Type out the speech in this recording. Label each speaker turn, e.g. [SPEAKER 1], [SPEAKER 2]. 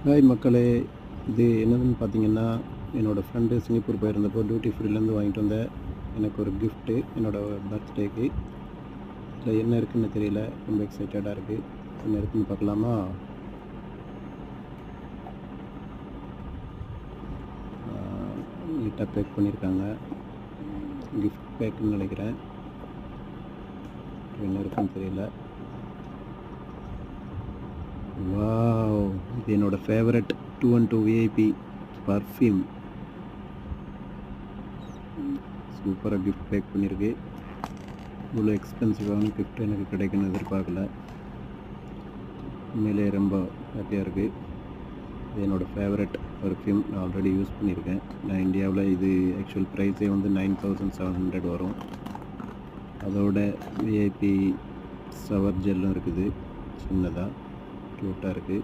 [SPEAKER 1] Hi மக்களே! இது என்னதுன்னு பார்த்தீங்கன்னா, என்னோடய ஃப்ரெண்டு சிங்கப்பூர் போயிருந்தப்போ டியூட்டி ஃப்ரீலேருந்து வாங்கிட்டு வந்த எனக்கு ஒரு கிஃப்ட்டு என்னோடய பர்த்டேக்கு. இதில் என்ன இருக்குன்னு தெரியல. ரொம்ப எக்ஸைட்டடாக இருக்குது. என்ன இருக்குன்னு பார்க்கலாமா? நீட்டாக பேக் பண்ணியிருக்காங்க. கிஃப்ட் பேக்குன்னு நினைக்கிறேன். என்ன இருக்குன்னு தெரியல. வாவ்! இது என்னோடய ஃபேவரட் 212 விஐபி பர்ஃப்யூம். சூப்பராக கிஃப்ட் பேக் பண்ணியிருக்கு. இவ்வளோ எக்ஸ்பென்சிவான கிஃப்ட் எனக்கு கிடைக்குன்னு எதிர்பார்க்கல. உண்மையிலே ரொம்ப ஹாப்பியாக இருக்குது. இது என்னோடய ஃபேவரட் பர்ஃப்யூம். நான் ஆல்ரெடி யூஸ் பண்ணியிருக்கேன். நான் இந்தியாவில் இது ஆக்சுவல் ப்ரைஸே வந்து 9700 வரும். அதோட விஐபி ஷவர் ஜெல்லும் இருக்குது. சின்னதாக க்யூட்டாக இருக்குது.